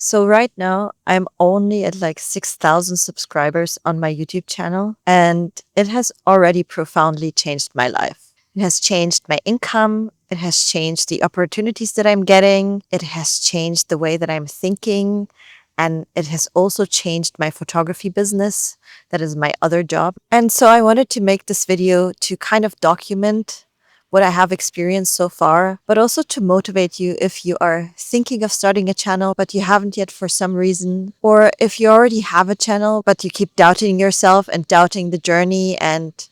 So right now, I'm only at like 6,000 subscribers on my YouTube channel, and it has already profoundly changed my life. It has changed my income. It has changed the opportunities that I'm getting. It has changed the way that I'm thinking. And it has also changed my photography business. That is my other job. And so I wanted to make this video to kind of document what I have experienced so far, but also to motivate you if you are thinking of starting a channel, but you haven't yet for some reason, or if you already have a channel, but you keep doubting yourself and doubting the journey and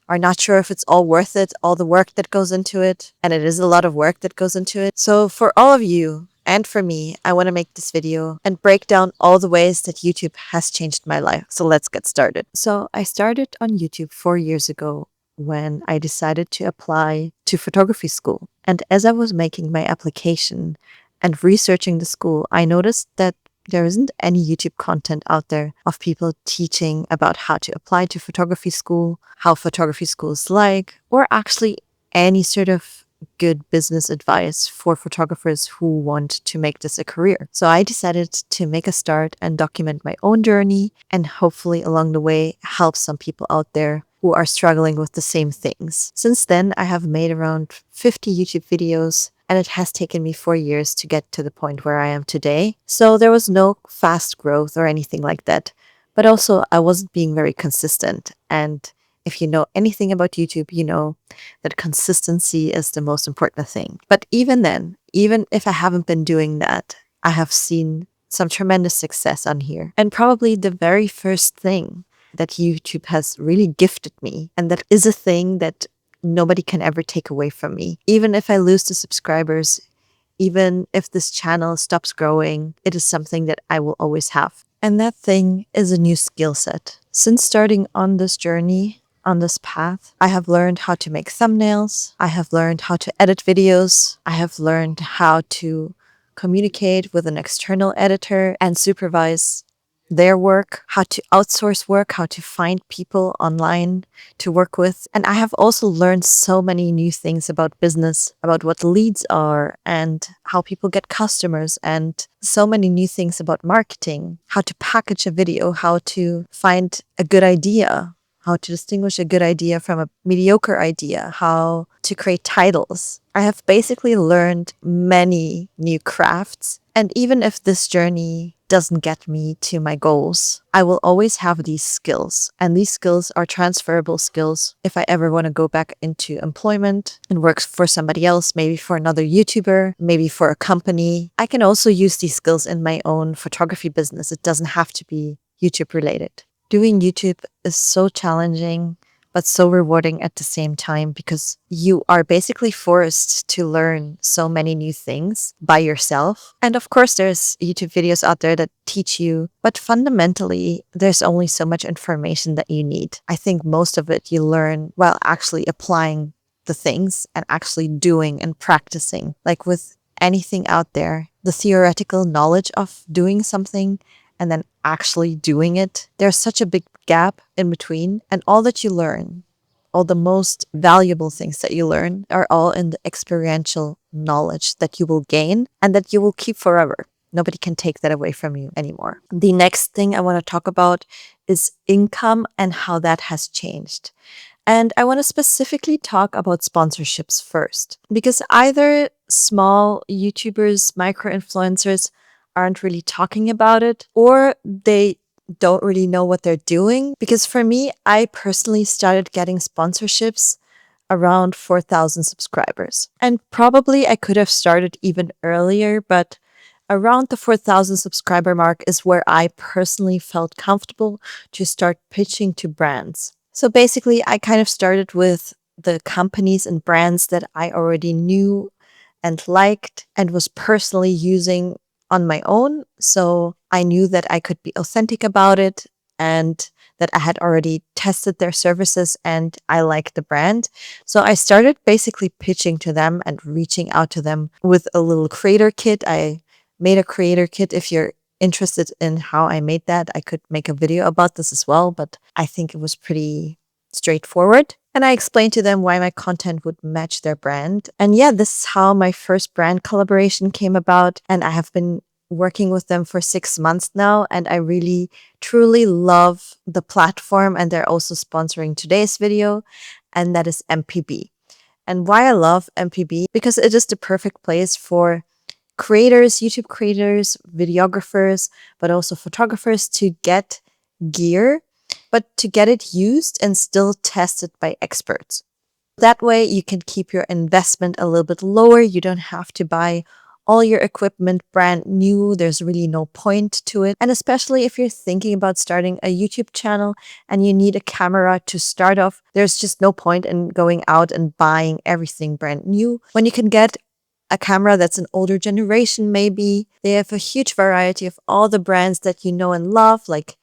are not sure if it's all worth it, all the work that goes into it. And it is a lot of work that goes into it. So for all of you, and for me, I want to make this video and break down all the ways that YouTube has changed my life. So let's get started. So I started on YouTube 4 years ago when I decided to apply to photography school. And as I was making my application and researching the school, I noticed that there isn't any YouTube content out there of people teaching about how to apply to photography school, how photography school is like, or actually any sort of good business advice for photographers who want to make this a career. So I decided to make a start and document my own journey and hopefully along the way help some people out there who are struggling with the same things. Since then, I have made around 50 YouTube videos, and it has taken me 4 years to get to the point where I am today. So there was no fast growth or anything like that. But also, I wasn't being very consistent. And if you know anything about YouTube, you know that consistency is the most important thing. But even then, even if I haven't been doing that, I have seen some tremendous success on here. And probably the very first thing that YouTube has really gifted me, and that is a thing that nobody can ever take away from me. Even if I lose the subscribers, even if this channel stops growing, it is something that I will always have. And that thing is a new skill set. Since starting on this journey, on this path, I have learned how to make thumbnails. I have learned how to edit videos. I have learned how to communicate with an external editor and supervise their work, how to outsource work, how to find people online to work with. And I have also learned so many new things about business, about what leads are and how people get customers, and so many new things about marketing, how to package a video, how to find a good idea, how to distinguish a good idea from a mediocre idea, how to create titles. I have basically learned many new crafts. And even if this journey doesn't get me to my goals, I will always have these skills. And these skills are transferable skills if I ever want to go back into employment and work for somebody else, maybe for another YouTuber, maybe for a company. I can also use these skills in my own photography business. It doesn't have to be YouTube related. Doing YouTube is so challenging, but so rewarding at the same time, because you are basically forced to learn so many new things by yourself. And of course, there's YouTube videos out there that teach you, but fundamentally, there's only so much information that you need. I think most of it you learn while actually applying the things and actually doing and practicing. Like with anything out there, the theoretical knowledge of doing something and then actually doing it, there's such a big gap in between. And all that you learn, all the most valuable things that you learn, are all in the experiential knowledge that you will gain and that you will keep forever. Nobody can take that away from you anymore. The next thing I want to talk about is income and how that has changed. And I want to specifically talk about sponsorships first, because either small YouTubers, micro influencers aren't really talking about it, or they don't really know what they're doing. Because for me, I personally started getting sponsorships around 4,000 subscribers. And probably I could have started even earlier, but around the 4,000 subscriber mark is where I personally felt comfortable to start pitching to brands. So basically, I kind of started with the companies and brands that I already knew and liked and was personally using on my own. So I knew that I could be authentic about it and that I had already tested their services and I liked the brand. So I started basically pitching to them and reaching out to them with a little creator kit. I made a creator kit. If you're interested in how I made that, I could make a video about this as well, but I think it was pretty straightforward. And I explained to them why my content would match their brand. And yeah, this is how my first brand collaboration came about. And I have been working with them for 6 months now, and I really truly love the platform. And they're also sponsoring today's video, and that is MPB. And why I love MPB, because it is the perfect place for creators, YouTube creators, videographers, but also photographers to get gear, but to get it used and still tested by experts. That way, you can keep your investment a little bit lower. You don't have to buy all your equipment brand new. There's really no point to it. And especially if you're thinking about starting a YouTube channel and you need a camera to start off, there's just no point in going out and buying everything brand new when you can get a camera that's an older generation, maybe. They have a huge variety of all the brands that you know and love, like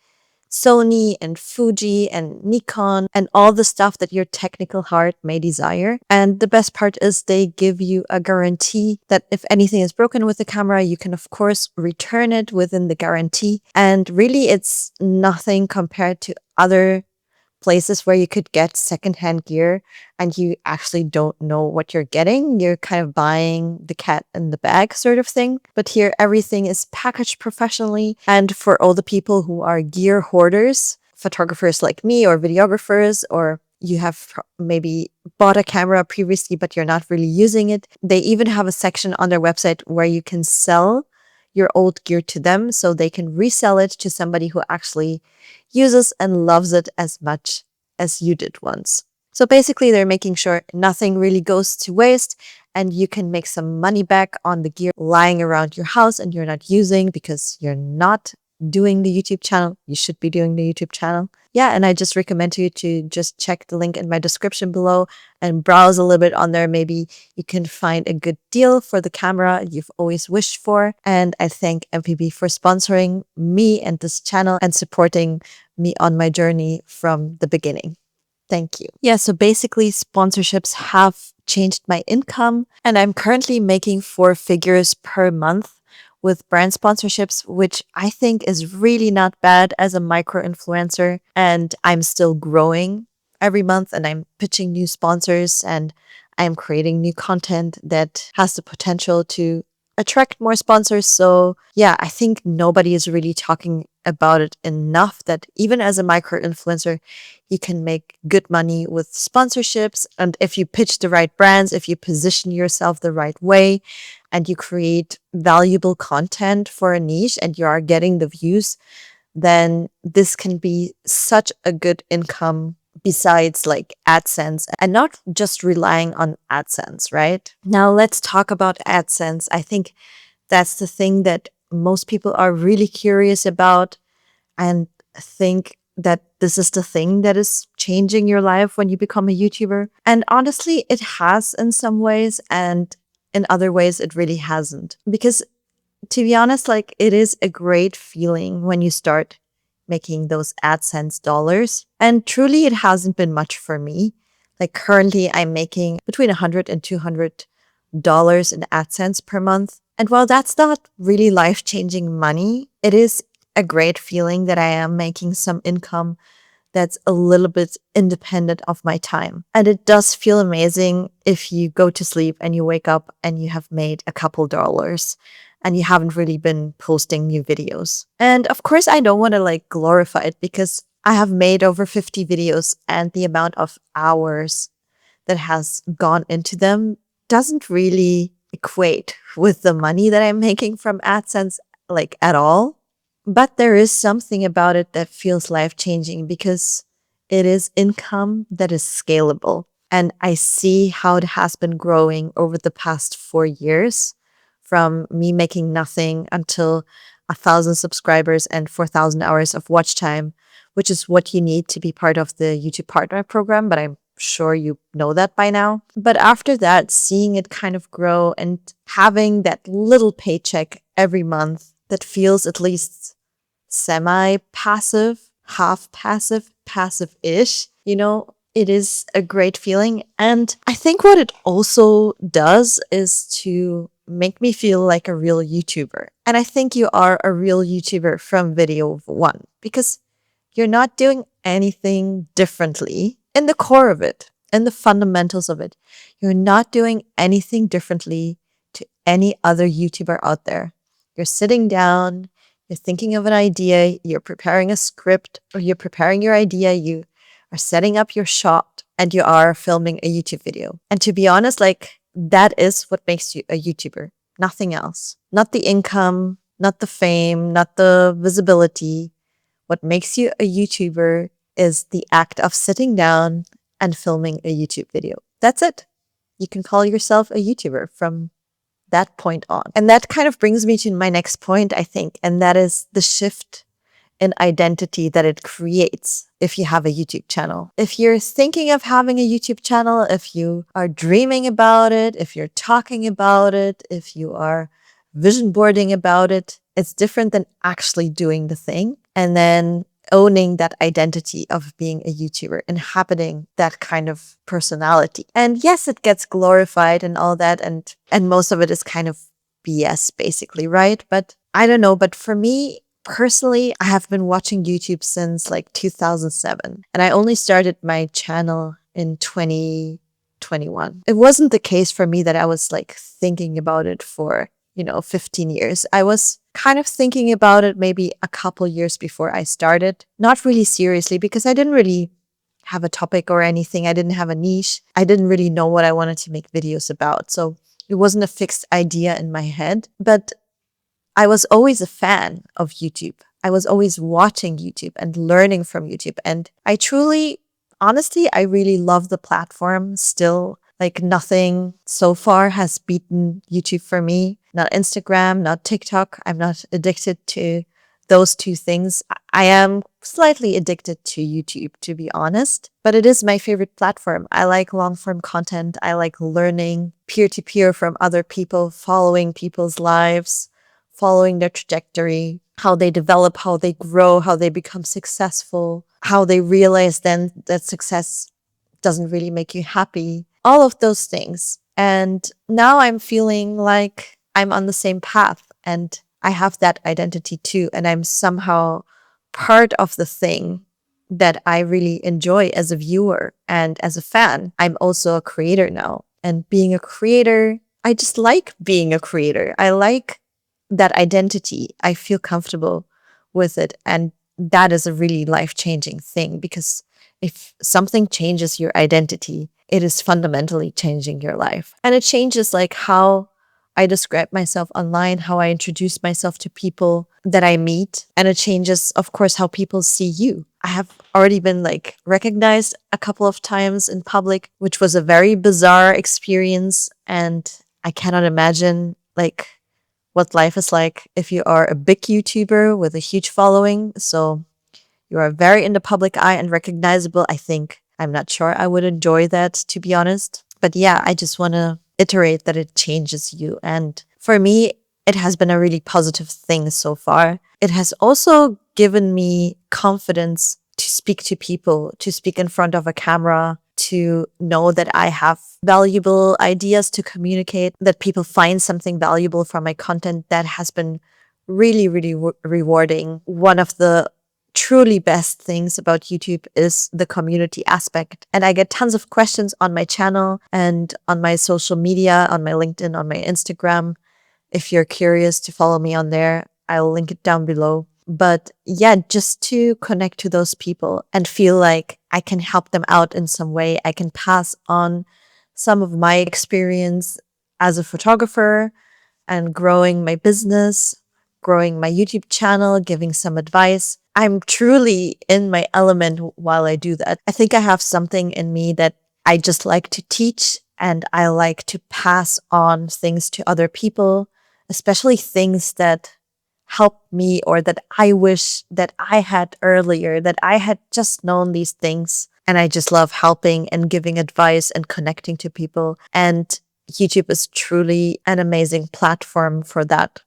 Sony and Fuji and Nikon and all the stuff that your technical heart may desire. And the best part is they give you a guarantee that if anything is broken with the camera, you can of course return it within the guarantee. And really, it's nothing compared to other places where you could get secondhand gear and you actually don't know what you're getting. You're kind of buying the cat in the bag sort of thing. But here, everything is packaged professionally. And for all the people who are gear hoarders, photographers like me or videographers, or you have maybe bought a camera previously, but you're not really using it, they even have a section on their website where you can sell your old gear to them so they can resell it to somebody who actually uses and loves it as much as you did once. So basically, they're making sure nothing really goes to waste and you can make some money back on the gear lying around your house and you're not using because you're not doing the YouTube channel. You should be doing the YouTube channel. Yeah, and I just recommend you to just check the link in my description below and browse a little bit on there. Maybe you can find a good deal for the camera you've always wished for. And I thank MPB for sponsoring me and this channel and supporting me on my journey from the beginning. Thank you. Yeah, so basically, sponsorships have changed my income, and I'm currently making 4 figures per month with brand sponsorships, which I think is really not bad as a micro influencer. And I'm still growing every month, and I'm pitching new sponsors, and I'm creating new content that has the potential to attract more sponsors. So yeah, I think nobody is really talking about it enough that even as a micro influencer, you can make good money with sponsorships. And if you pitch the right brands, if you position yourself the right way, and you create valuable content for a niche and you are getting the views, then this can be such a good income besides like AdSense and not just relying on AdSense, right? Now let's talk about AdSense. I think that's the thing that most people are really curious about and think that this is the thing that is changing your life when you become a YouTuber. And honestly, it has in some ways, and in other ways, it really hasn't. Because to be honest, like it is a great feeling when you start making those AdSense dollars. And truly, it hasn't been much for me. Like currently, I'm making between $100 and $200 in AdSense per month. And while that's not really life-changing money, it is a great feeling that I am making some income that's a little bit independent of my time. And it does feel amazing if you go to sleep and you wake up and you have made a couple dollars and you haven't really been posting new videos. And of course, I don't want to like glorify it because I have made over 50 videos and the amount of hours that has gone into them doesn't really equate with the money that I'm making from AdSense like at all. But there is something about it that feels life-changing because it is income that is scalable. And I see how it has been growing over the past 4 years from me making nothing until 1,000 subscribers and 4,000 hours of watch time, which is what you need to be part of the YouTube Partner Program. But I'm sure you know that by now. But after that, seeing it kind of grow and having that little paycheck every month that feels at least semi-passive, half-passive, passive-ish, it is a great feeling. And I think what it also does is to make me feel like a real YouTuber. And I think you are a real YouTuber from video one because you're not doing anything differently in the core of it, in the fundamentals of it. You're not doing anything differently to any other YouTuber out there. You're sitting down, you're thinking of an idea, you're preparing a script, or you're preparing your idea, you are setting up your shot, and you are filming a YouTube video. And to be honest, like that is what makes you a YouTuber. Nothing else. Not the income, not the fame, not the visibility. What makes you a YouTuber is the act of sitting down and filming a YouTube video. That's it. You can call yourself a YouTuber from that point on. And that kind of brings me to my next point, I think, and that is the shift in identity that it creates if you have a YouTube channel. If you're thinking of having a YouTube channel, if you are dreaming about it, if you're talking about it, if you are vision boarding about it, it's different than actually doing the thing and then owning that identity of being a YouTuber, inhabiting that kind of personality. And yes, it gets glorified and all that, and most of it is kind of BS basically, right? But I don't know, but for me personally, I have been watching YouTube since like 2007, and I only started my channel in 2021. It wasn't the case for me that I was like thinking about it for 15 years. I was kind of thinking about it maybe a couple years before I started. Not really seriously because I didn't really have a topic or anything. I didn't have a niche. I didn't really know what I wanted to make videos about. So it wasn't a fixed idea in my head. But I was always a fan of YouTube. I was always watching YouTube and learning from YouTube. And I truly, honestly, I really love the platform still. Like nothing so far has beaten YouTube for me. Not Instagram, not TikTok. I'm not addicted to those two things. I am slightly addicted to YouTube, to be honest, but it is my favorite platform. I like long form content. I like learning peer to peer from other people, following people's lives, following their trajectory, how they develop, how they grow, how they become successful, how they realize then that success doesn't really make you happy, all of those things. And now I'm feeling like I'm on the same path and I have that identity too. And I'm somehow part of the thing that I really enjoy as a viewer and as a fan. I'm also a creator now. And being a creator, I just like being a creator. I like that identity. I feel comfortable with it. And that is a really life-changing thing because if something changes your identity, it is fundamentally changing your life. And it changes like how I describe myself online, how I introduce myself to people that I meet. And it changes, of course, how people see you. I have already been like recognized a couple of times in public, which was a very bizarre experience. And I cannot imagine like what life is like if you are a big YouTuber with a huge following. So you are very in the public eye and recognizable. I think I'm not sure I would enjoy that, to be honest. But yeah, I just want to iterate that it changes you. And for me, it has been a really positive thing so far. It has also given me confidence to speak to people, to speak in front of a camera, to know that I have valuable ideas to communicate, that people find something valuable from my content. That has been really, really rewarding. One of the truly best things about YouTube is the community aspect. And I get tons of questions on my channel and on my social media, on my LinkedIn, on my Instagram. If you're curious to follow me on there, I'll link it down below. But yeah, just to connect to those people and feel like I can help them out in some way. I can pass on some of my experience as a photographer and growing my business, growing my YouTube channel, giving some advice. I'm truly in my element while I do that. I think I have something in me that I just like to teach and I like to pass on things to other people, especially things that help me or that I wish that I had earlier, that I had just known these things. And I just love helping and giving advice and connecting to people. And YouTube is truly an amazing platform for that,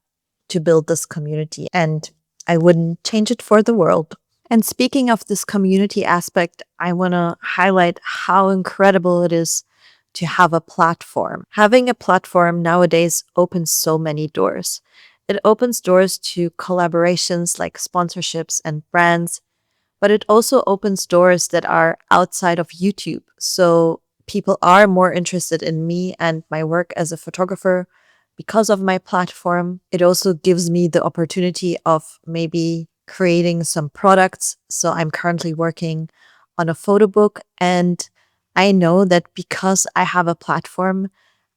to build this community. And I wouldn't change it for the world. And speaking of this community aspect, I want to highlight how incredible it is to have a platform. Having a platform nowadays opens so many doors. It opens doors to collaborations like sponsorships and brands, but it also opens doors that are outside of YouTube. So people are more interested in me and my work as a photographer because of my platform. It also gives me the opportunity of maybe creating some products. So I'm currently working on a photo book, and I know that because I have a platform,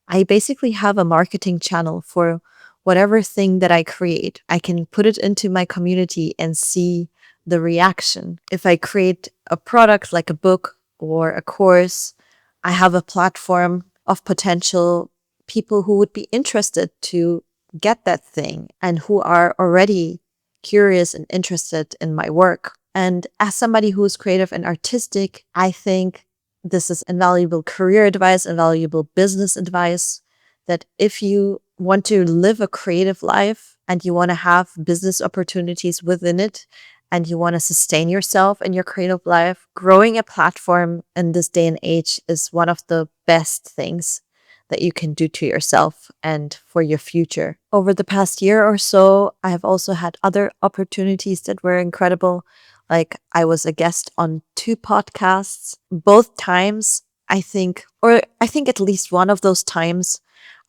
I basically have a marketing channel for whatever thing that I create. I can put it into my community and see the reaction. If I create a product like a book or a course, I have a platform of potential people who would be interested to get that thing and who are already curious and interested in my work. And as somebody who is creative and artistic, I think this is invaluable career advice, invaluable business advice, that if you want to live a creative life and you want to have business opportunities within it and you want to sustain yourself in your creative life, growing a platform in this day and age is one of the best things that you can do to yourself and for your future. Over the past year or so, I have also had other opportunities that were incredible. Like I was a guest on 2 podcasts. Both times, I think at least one of those times,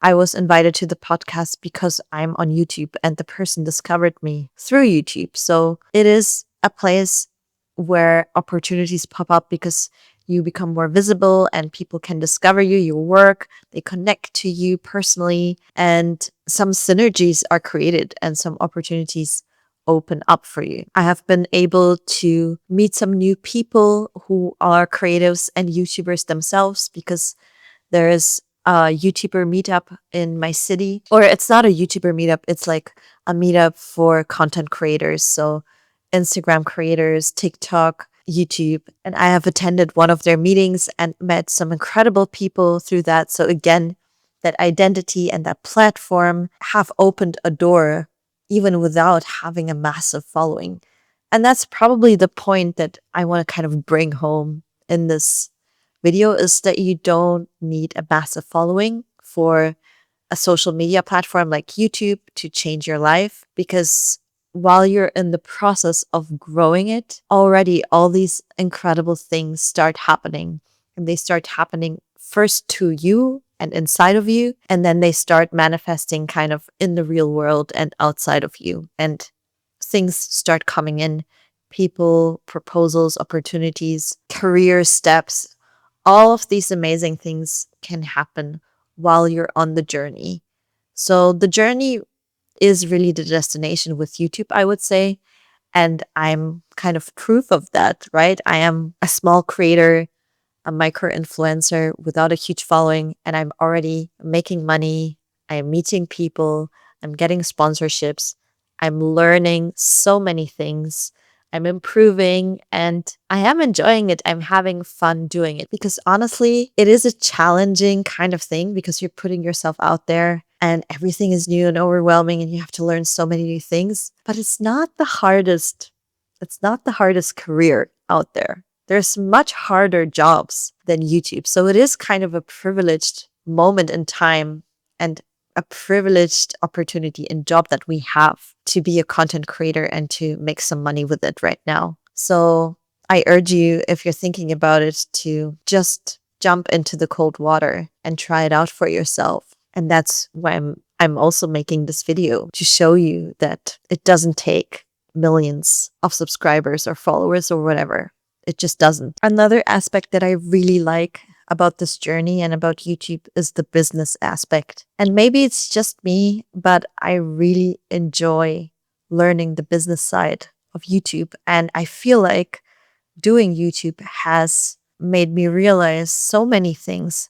I was invited to the podcast because I'm on YouTube and the person discovered me through YouTube. So it is a place where opportunities pop up because you become more visible and people can discover you, your work, they connect to you personally, and some synergies are created and some opportunities open up for you. I have been able to meet some new people who are creatives and YouTubers themselves because there is a YouTuber meetup in my city, or it's not a YouTuber meetup, it's like a meetup for content creators. So Instagram creators, TikTok, YouTube. And I have attended one of their meetings and met some incredible people through that. So again, that identity and that platform have opened a door even without having a massive following. And that's probably the point that I want to kind of bring home in this video, is that you don't need a massive following for a social media platform like YouTube to change your life, because while you're in the process of growing it, already all these incredible things start happening. And they start happening first to you and inside of you, and then they start manifesting kind of in the real world and outside of you. And things start coming in, people, proposals, opportunities, career steps. All of these amazing things can happen while you're on the journey. So the journey is really the destination with YouTube, I would say. And I'm kind of proof of that, right? I am a small creator, a micro influencer without a huge following, and I'm already making money. I'm meeting people. I'm getting sponsorships. I'm learning so many things. I'm improving and I am enjoying it. I'm having fun doing it because honestly, it is a challenging kind of thing because you're putting yourself out there and everything is new and overwhelming and you have to learn so many new things. But it's not the hardest. It's not the hardest career out there. There's much harder jobs than YouTube. So it is kind of a privileged moment in time and a privileged opportunity and job that we have to be a content creator and to make some money with it right now. So I urge you, if you're thinking about it, to just jump into the cold water and try it out for yourself. And that's why I'm also making this video, to show you that it doesn't take millions of subscribers or followers or whatever. It just doesn't. Another aspect that I really like about this journey and about YouTube is the business aspect. And maybe it's just me, but I really enjoy learning the business side of YouTube. And I feel like doing YouTube has made me realize so many things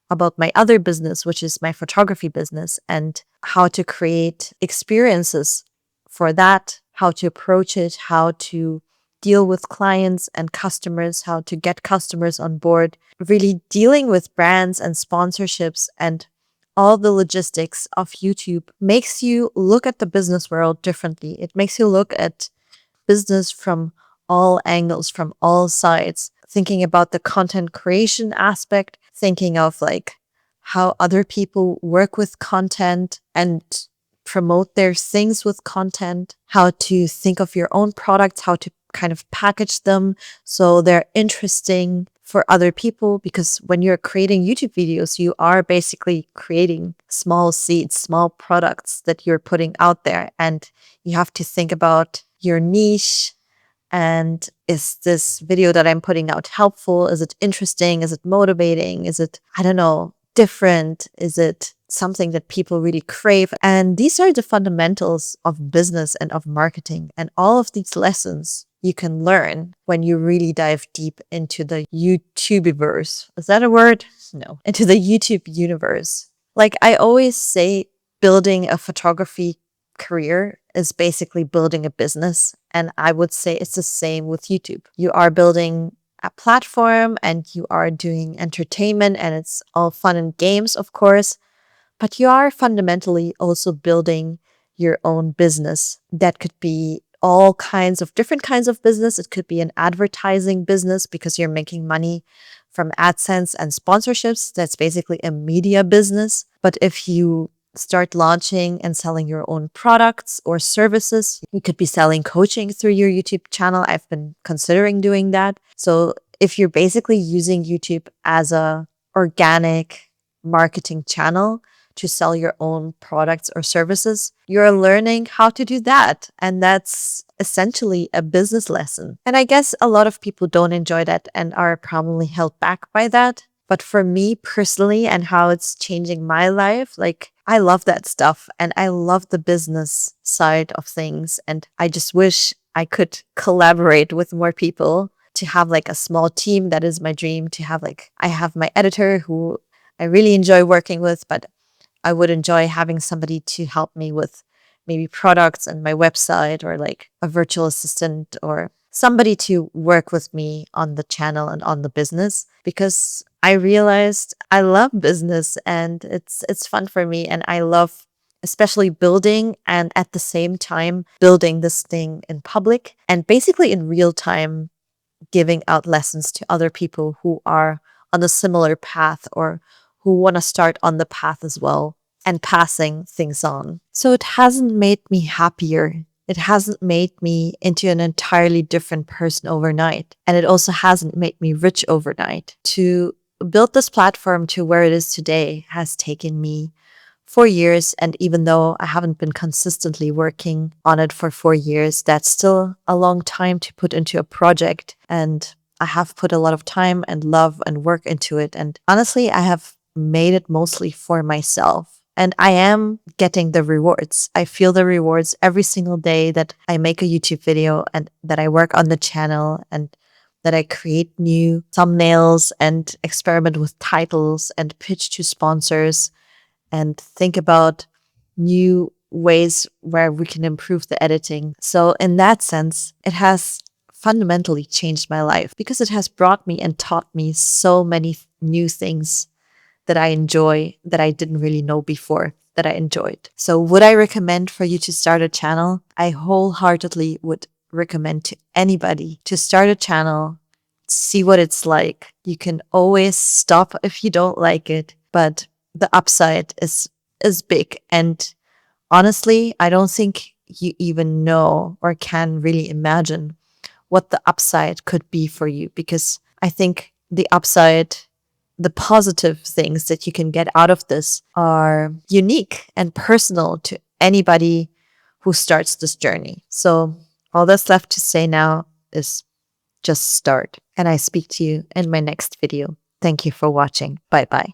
about my other business, which is my photography business, and how to create experiences for that, how to approach it, how to deal with clients and customers, how to get customers on board, really dealing with brands and sponsorships and all the logistics of YouTube makes you look at the business world differently. It makes you look at business from all angles, from all sides, thinking about the content creation aspect, thinking of like how other people work with content and promote their things with content, how to think of your own products, how to kind of package them so they're interesting, for other people, because when you're creating YouTube videos, you are basically creating small seeds, small products that you're putting out there. And you have to think about your niche. And is this video that I'm putting out helpful? Is it interesting? Is it motivating? Is it, I don't know, different? Is it something that people really crave? And these are the fundamentals of business and of marketing. And all of these lessons you can learn when you really dive deep into the YouTubiverse. Is that a word? No. Into the YouTube universe. Like I always say, building a photography career is basically building a business. And I would say it's the same with YouTube. You are building a platform and you are doing entertainment, and it's all fun and games, of course, but you are fundamentally also building your own business. That could be all kinds of different kinds of business. It could be an advertising business because you're making money from AdSense and sponsorships. That's basically a media business. But if you start launching and selling your own products or services, you could be selling coaching through your YouTube channel. I've been considering doing that. So if you're basically using YouTube as a organic marketing channel to sell your own products or services, you're learning how to do that. And that's essentially a business lesson. And I guess a lot of people don't enjoy that and are probably held back by that. But for me personally, and how it's changing my life, like I love that stuff and I love the business side of things. And I just wish I could collaborate with more people, to have like a small team. That is my dream, to have like, I have my editor who I really enjoy working with, but I would enjoy having somebody to help me with maybe products and my website, or like a virtual assistant, or somebody to work with me on the channel and on the business, because I realized I love business and it's fun for me, and I love especially building, and at the same time building this thing in public and basically in real time, giving out lessons to other people who are on a similar path or who want to start on the path as well, and passing things on. So it hasn't made me happier. It hasn't made me into an entirely different person overnight. And it also hasn't made me rich overnight. To build this platform to where it is today has taken me 4 years. And even though I haven't been consistently working on it for 4 years, that's still a long time to put into a project. And I have put a lot of time and love and work into it. And honestly, I have made it mostly for myself. And I am getting the rewards. I feel the rewards every single day that I make a YouTube video and that I work on the channel and that I create new thumbnails and experiment with titles and pitch to sponsors and think about new ways where we can improve the editing. So in that sense, it has fundamentally changed my life because it has brought me and taught me so many new things that I enjoy that I didn't really know before that I enjoyed. So would I recommend for you to start a channel? I wholeheartedly would recommend to anybody to start a channel, see what it's like. You can always stop if you don't like it, but the upside is big. And honestly, I don't think you even know or can really imagine what the upside could be for you, because I think the upside, the positive things that you can get out of this are unique and personal to anybody who starts this journey. So all that's left to say now is just start. And I speak to you in my next video. Thank you for watching. Bye bye.